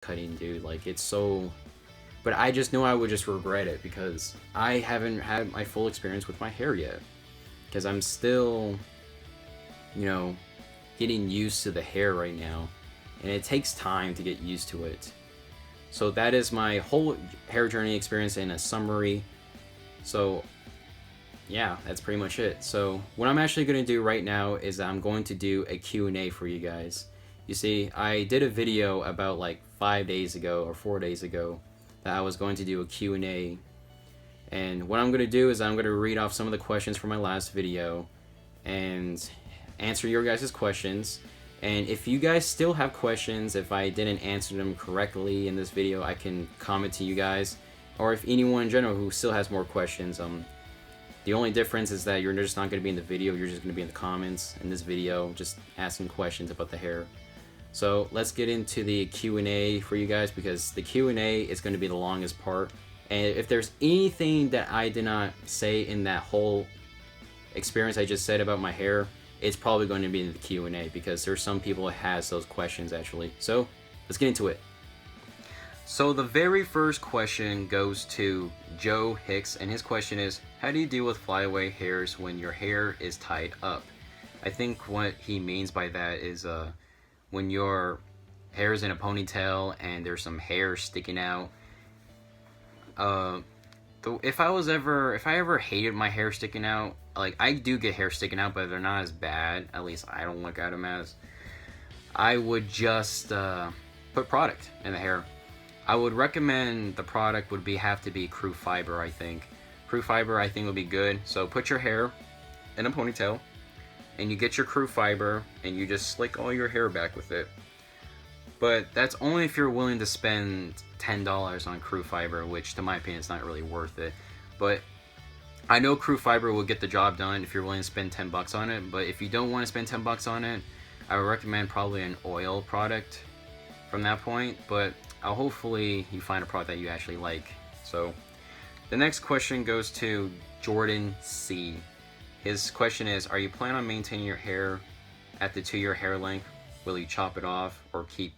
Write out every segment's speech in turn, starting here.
cutting, dude. Like it's so. But I just know I would just regret it because I haven't had my full experience with my hair yet. Because I'm still, you know, getting used to the hair right now, and it takes time to get used to it. So that is my whole hair journey experience in a summary. So yeah, that's pretty much it. So what I'm actually going to do right now is I'm going to do a Q&A for you guys. You see, I did a video about like 5 days ago or 4 days ago that I was going to do a Q&A. And what I'm going to do is I'm going to read off some of the questions from my last video and answer your guys' questions. And if you guys still have questions, if I didn't answer them correctly in this video, I can comment to you guys. Or if anyone in general who still has more questions, the only difference is that you're just not going to be in the video, you're just going to be in the comments in this video, just asking questions about the hair. So let's get into the Q&A for you guys, because the Q&A is going to be the longest part. And if there's anything that I did not say in that whole experience I just said about my hair, it's probably going to be in the Q&A, because there's some people that has those questions actually. So let's get into it. So the very first question goes to Joe Hicks, and his question is, how do you deal with flyaway hairs when your hair is tied up? I think what he means by that is when your hair is in a ponytail and there's some hair sticking out. If I ever hated my hair sticking out, like I do get hair sticking out, but they're not as bad. At least I don't look at them as. I would just put product in the hair. I would recommend the product would have to be Crew Fiber. I think Crew Fiber would be good. So put your hair in a ponytail, and you get your Crew Fiber, and you just slick all your hair back with it. But that's only if you're willing to spend $10 on Crew Fiber, which to my opinion is not really worth it. But I know Crew Fiber will get the job done if you're willing to spend $10 on it. But if you don't want to spend $10 on it, I would recommend probably an oil product from that point. But hopefully you find a product that you actually like. So the next question goes to Jordan C. His question is, are you planning on maintaining your hair at the 2-year hair length? Will you chop it off or keep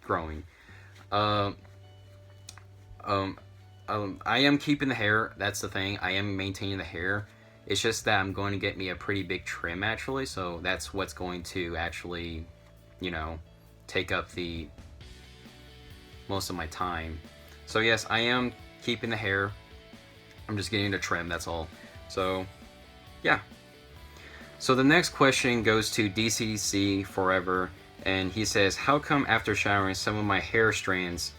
growing? I am keeping the hair. That's the thing. I am maintaining the hair. It's just that I'm going to get me a pretty big trim actually. So that's what's going to actually, take up the most of my time. So yes, I am keeping the hair. I'm just getting the trim, that's all. So yeah. So the next question goes to DCC Forever, and he says, how come after showering some of my hair strands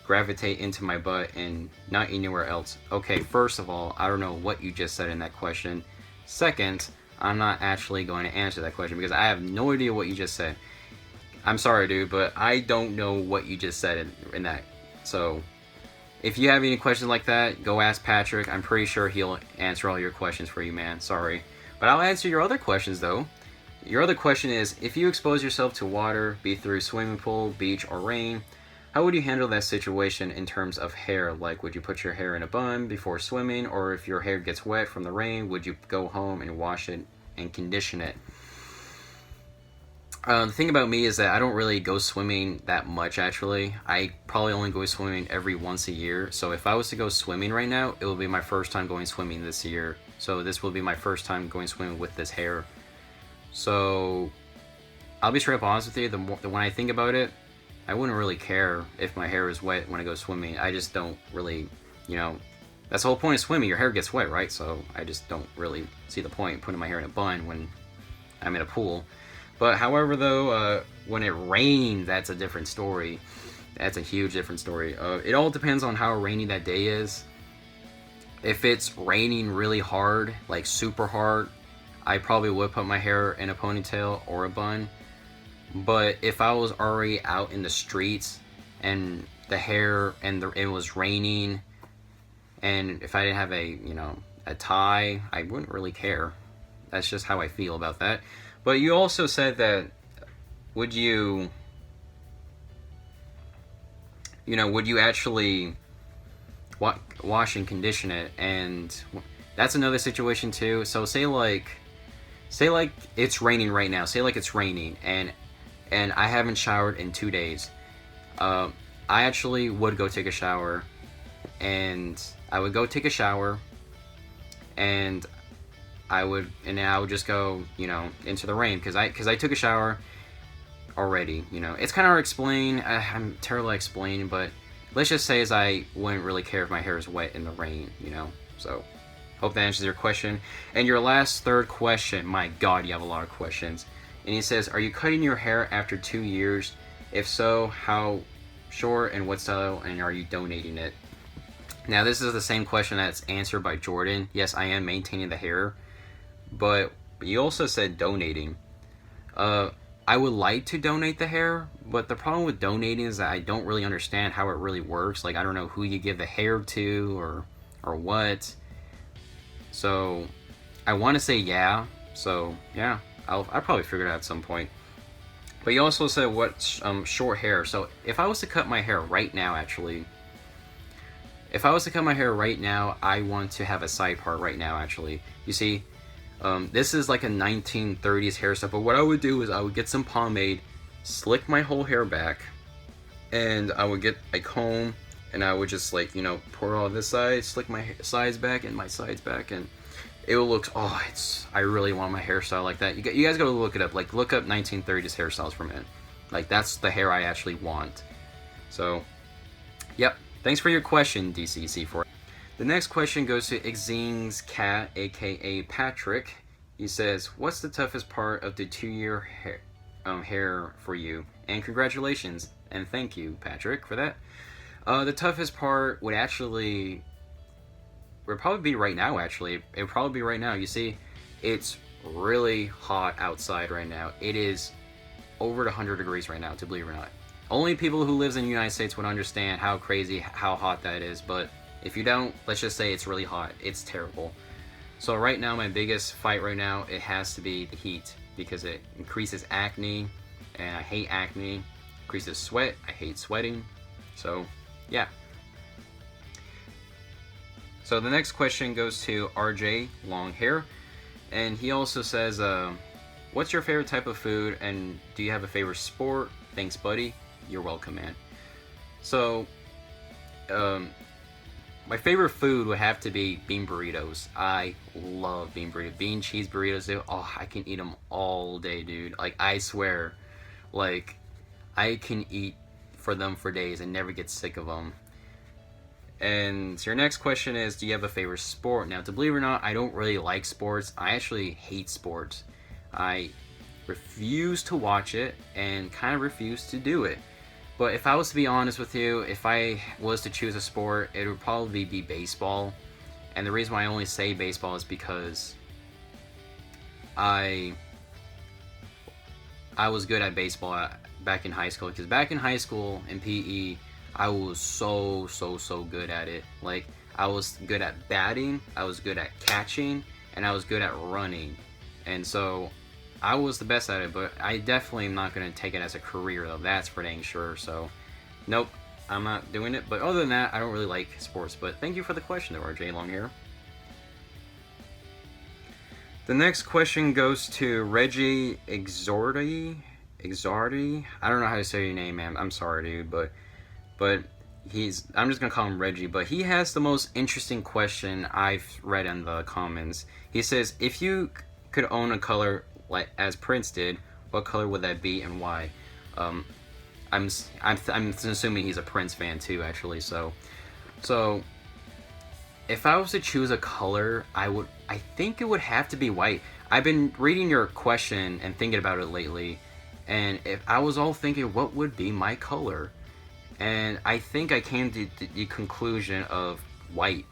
gravitate into my butt and not anywhere else? Okay, first of all, I don't know what you just said in that question. Second, I'm not actually going to answer that question because I have no idea what you just said. I'm sorry, dude, but I don't know what you just said in that. So if you have any questions like that, go ask Patrick. I'm pretty sure he'll answer all your questions for you, man. Sorry. But I'll answer your other questions, though. Your other question is, if you expose yourself to water, be through swimming pool, beach, or rain, how would you handle that situation in terms of hair? Like, would you put your hair in a bun before swimming? Or if your hair gets wet from the rain, would you go home and wash it and condition it? The thing about me is that I don't really go swimming that much, actually. I probably only go swimming every once a year. So if I was to go swimming right now, it will be my first time going swimming this year. So this will be my first time going swimming with this hair. So I'll be straight up honest with you. When I think about it, I wouldn't really care if my hair is wet when I go swimming. I just don't really, that's the whole point of swimming. Your hair gets wet, right? So I just don't really see the point in putting my hair in a bun when I'm in a pool. But however, though, when it rains, that's a different story. That's a huge different story. It all depends on how rainy that day is. If it's raining really hard, like super hard, I probably would put my hair in a ponytail or a bun. But if I was already out in the streets and the hair and it was raining, and if I didn't have a tie, I wouldn't really care. That's just how I feel about that. But you also said that would you actually wash and condition it? And that's another situation too. So say like it's raining right now. Say like it's raining and I haven't showered in 2 days. I actually would go take a shower, and I would go take a shower, and I would just go, into the rain, because I took a shower already. It's kind of hard to explain. I'm terrible at explaining, but let's just say I wouldn't really care if my hair is wet in the rain. So hope that answers your question. And your last third question, my God, you have a lot of questions. And he says, are you cutting your hair after 2 years? If so, how short and what style, and are you donating it? Now, this is the same question that's answered by Jordan. Yes, I am maintaining the hair, but you also said donating. I would like to donate the hair, but the problem with donating is that I don't really understand how it really works. Like, I don't know who you give the hair to or what. So I want to say yeah. So yeah, I'll probably figure it out at some point. But you also said what short hair. So if I was to cut my hair right now, actually, if I was to cut my hair right now, I want to have a side part right now. Actually, you see, this is like a 1930s hairstyle. But what I would do is I would get some pomade, slick my whole hair back, and I would get a comb, and I would just pour all this side, slick my sides back and my sides back, and it will look, I really want my hairstyle like that. You guys gotta look it up. Like, look up 1930s hairstyles for a minute. Like, that's the hair I actually want. So, yep. Thanks for your question, DCC4. The next question goes to Exing's cat, aka Patrick. He says, what's the toughest part of the 2-year hair for you? And congratulations. And thank you, Patrick, for that. The toughest part would probably be right now, actually. It would probably be right now. You see, it's really hot outside right now. It is over 100 degrees right now, to believe it or not. Only people who lives in the United States would understand how hot that is, but if you don't, let's just say it's really hot. It's terrible. So right now, my biggest fight right now, it has to be the heat, because it increases acne, and I hate acne. Increases sweat, I hate sweating. So, yeah. So the next question goes to RJ, long hair, and he also says, what's your favorite type of food, and do you have a favorite sport? Thanks, buddy. You're welcome, man. So, my favorite food would have to be bean burritos. I love bean burritos. Bean cheese burritos, dude. Oh, I can eat them all day, dude. Like, I swear, like, I can eat them for days and never get sick of them. And so your next question is, do you have a favorite sport? Now, to believe it or not, I don't really like sports. I actually hate sports. I refuse to watch it and kind of refuse to do it. But if I was to be honest with you, if I was to choose a sport, it would probably be baseball. And the reason why I only say baseball is because I was good at baseball back in high school. Because back in high school in PE, I was so good at it. Like, I was good at batting, I was good at catching, and I was good at running. And so I was the best at it, but I definitely am not going to take it as a career, though. That's for dang sure. So, nope, I'm not doing it. But other than that, I don't really like sports. But thank you for the question, though, RJ Longhair. The next question goes to Reggie Exardi. I don't know how to say your name, man. I'm sorry, dude, but I'm just gonna call him Reggie. But he has the most interesting question I've read in the comments. He says, if you could own a color like as Prince did, what color would that be and why? I'm assuming he's a Prince fan too, actually. So if I was to choose a color, I think it would have to be white. I've been reading your question and thinking about it lately, and if I was all thinking, what would be my color? And I think I came to the conclusion of white.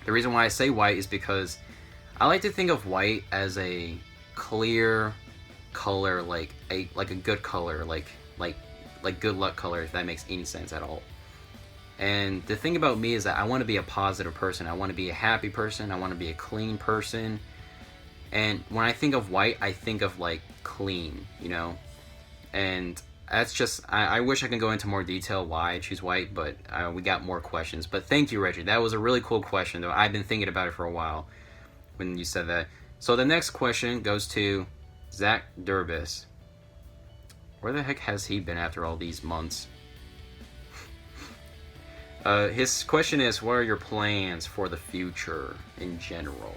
The reason why I say white is because I like to think of white as a clear color, like a good color, like good luck color, if that makes any sense at all. And the thing about me is that I want to be a positive person. I want to be a happy person. I want to be a clean person. And when I think of white, I think of like clean, And that's just, I wish I could go into more detail why I choose white, but we got more questions. But thank you, Reggie. That was a really cool question, though. I've been thinking about it for a while when you said that. So the next question goes to Zach Durbis. Where the heck has he been after all these months? His question is, what are your plans for the future in general?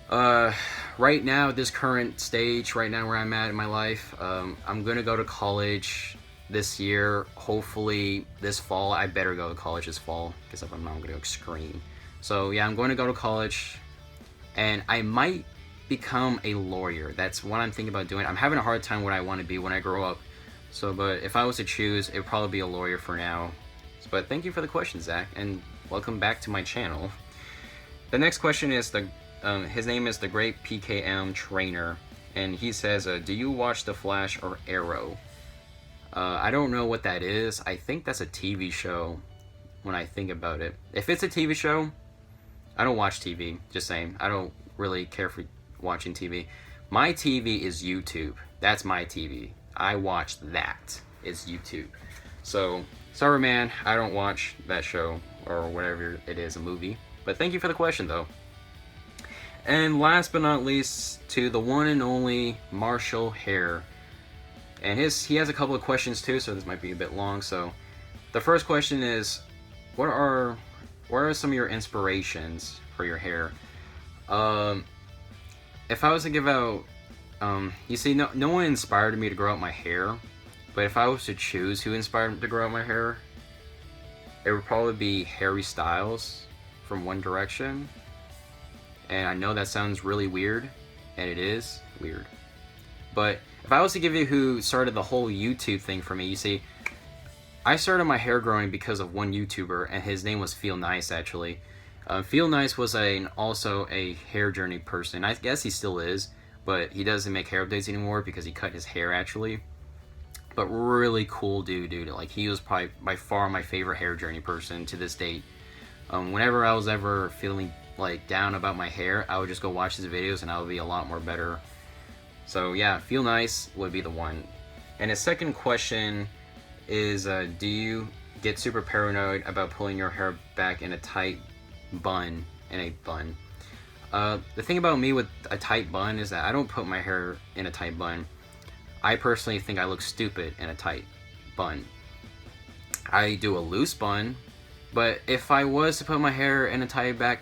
Right now, this current stage, right now where I'm at in my life, I'm gonna go to college this year. Hopefully this fall. I better go to college this fall, because if I'm not, I'm gonna scream. So yeah, I'm going to go to college, and I might become a lawyer. That's what I'm thinking about doing. I'm having a hard time what I want to be when I grow up. So, but if I was to choose, it would probably be a lawyer for now. But thank you for the question, Zach, and welcome back to my channel. The next question is his name is the Great PKM Trainer, and he says, do you watch The Flash or Arrow? I don't know what that is. I think that's a TV show when I think about it. If it's a TV show, I don't watch TV, just saying. I don't really care for watching TV. My TV is YouTube. That's my TV. I watch that. It's YouTube. So, sorry man, I don't watch that show or whatever it is, a movie. But thank you for the question though. And last but not least, to the one and only Marshall Hare. And he has a couple of questions too, so this might be a bit long. So, the first question is, what are some of your inspirations for your hair? If I was to give out, you see, no one inspired me to grow out my hair, but if I was to choose who inspired me to grow out my hair, it would probably be Harry Styles from One Direction. And I know that sounds really weird, and it is weird. But if I was to give you who started the whole YouTube thing for me, you see, I started my hair growing because of one YouTuber, and his name was Feel Nice, actually. Feel Nice was also a hair journey person. I guess he still is, but he doesn't make hair updates anymore because he cut his hair, actually. But really cool dude. Like, he was probably by far my favorite hair journey person to this date. Whenever I was ever feeling like down about my hair, I would just go watch his videos and I would be a lot more better. So yeah, Feel Nice would be the one. And his second question is, do you get super paranoid about pulling your hair back in a tight bun? The thing about me with a tight bun is that I don't put my hair in a tight bun. I personally think I look stupid in a tight bun. I do a loose bun, but if I was to put my hair in a tight back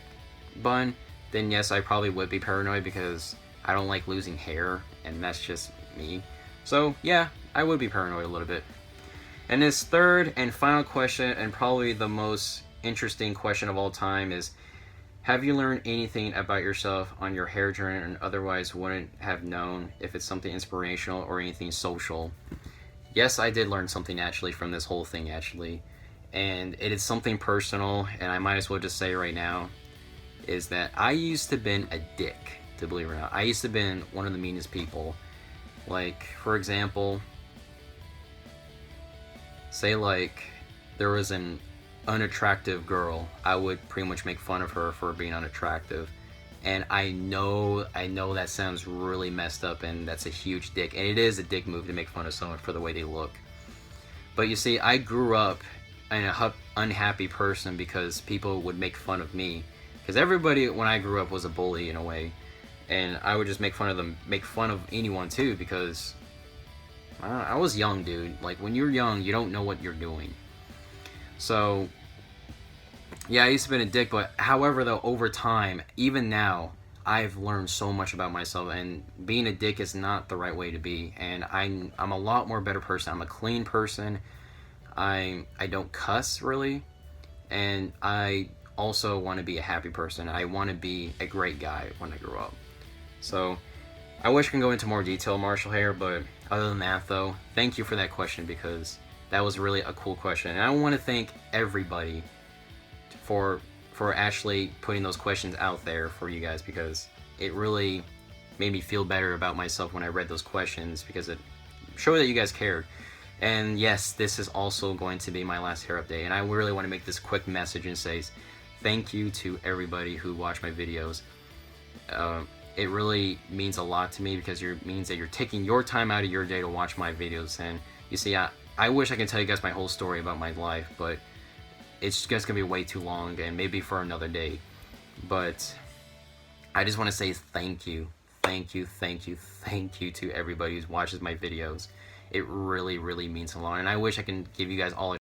bun, then yes, I probably would be paranoid because I don't like losing hair, and that's just me. So yeah, I would be paranoid a little bit. And his third and final question, and probably the most interesting question of all time, is, have you learned anything about yourself on your hair journey and otherwise wouldn't have known, if it's something inspirational or anything social? Yes, I did learn something actually from this whole thing actually, and it is something personal, and I might as well just say right now, is that I used to been a dick, to believe it or not. I used to been one of the meanest people. Like, for example, say like there was an unattractive girl, I would pretty much make fun of her for being unattractive. And I know that sounds really messed up, and that's a huge dick, and it is a dick move to make fun of someone for the way they look. But you see, I grew up an unhappy person because people would make fun of me. Because everybody, when I grew up, was a bully in a way. And I would just make fun of them, make fun of anyone too, because I was young, dude. Like, when you're young, you don't know what you're doing. So, yeah, I used to be a dick, but however, though, over time, even now, I've learned so much about myself, and being a dick is not the right way to be. And I'm a lot more better person. I'm a clean person. I don't cuss, really. And I also want to be a happy person. I want to be a great guy when I grow up. So, I wish I could go into more detail, Marshall Hare, but other than that, though, thank you for that question, because that was really a cool question. And I want to thank everybody for actually putting those questions out there for you guys, because it really made me feel better about myself when I read those questions, because it showed that you guys cared. And yes, this is also going to be my last hair update, and I really want to make this quick message and say thank you to everybody who watched my videos. It really means a lot to me, because it means that you're taking your time out of your day to watch my videos. And you see, I wish I could tell you guys my whole story about my life, but it's just gonna be way too long, and maybe for another day. But I just want to say thank you to everybody who watches my videos. It really means a lot, and I wish I can give you guys all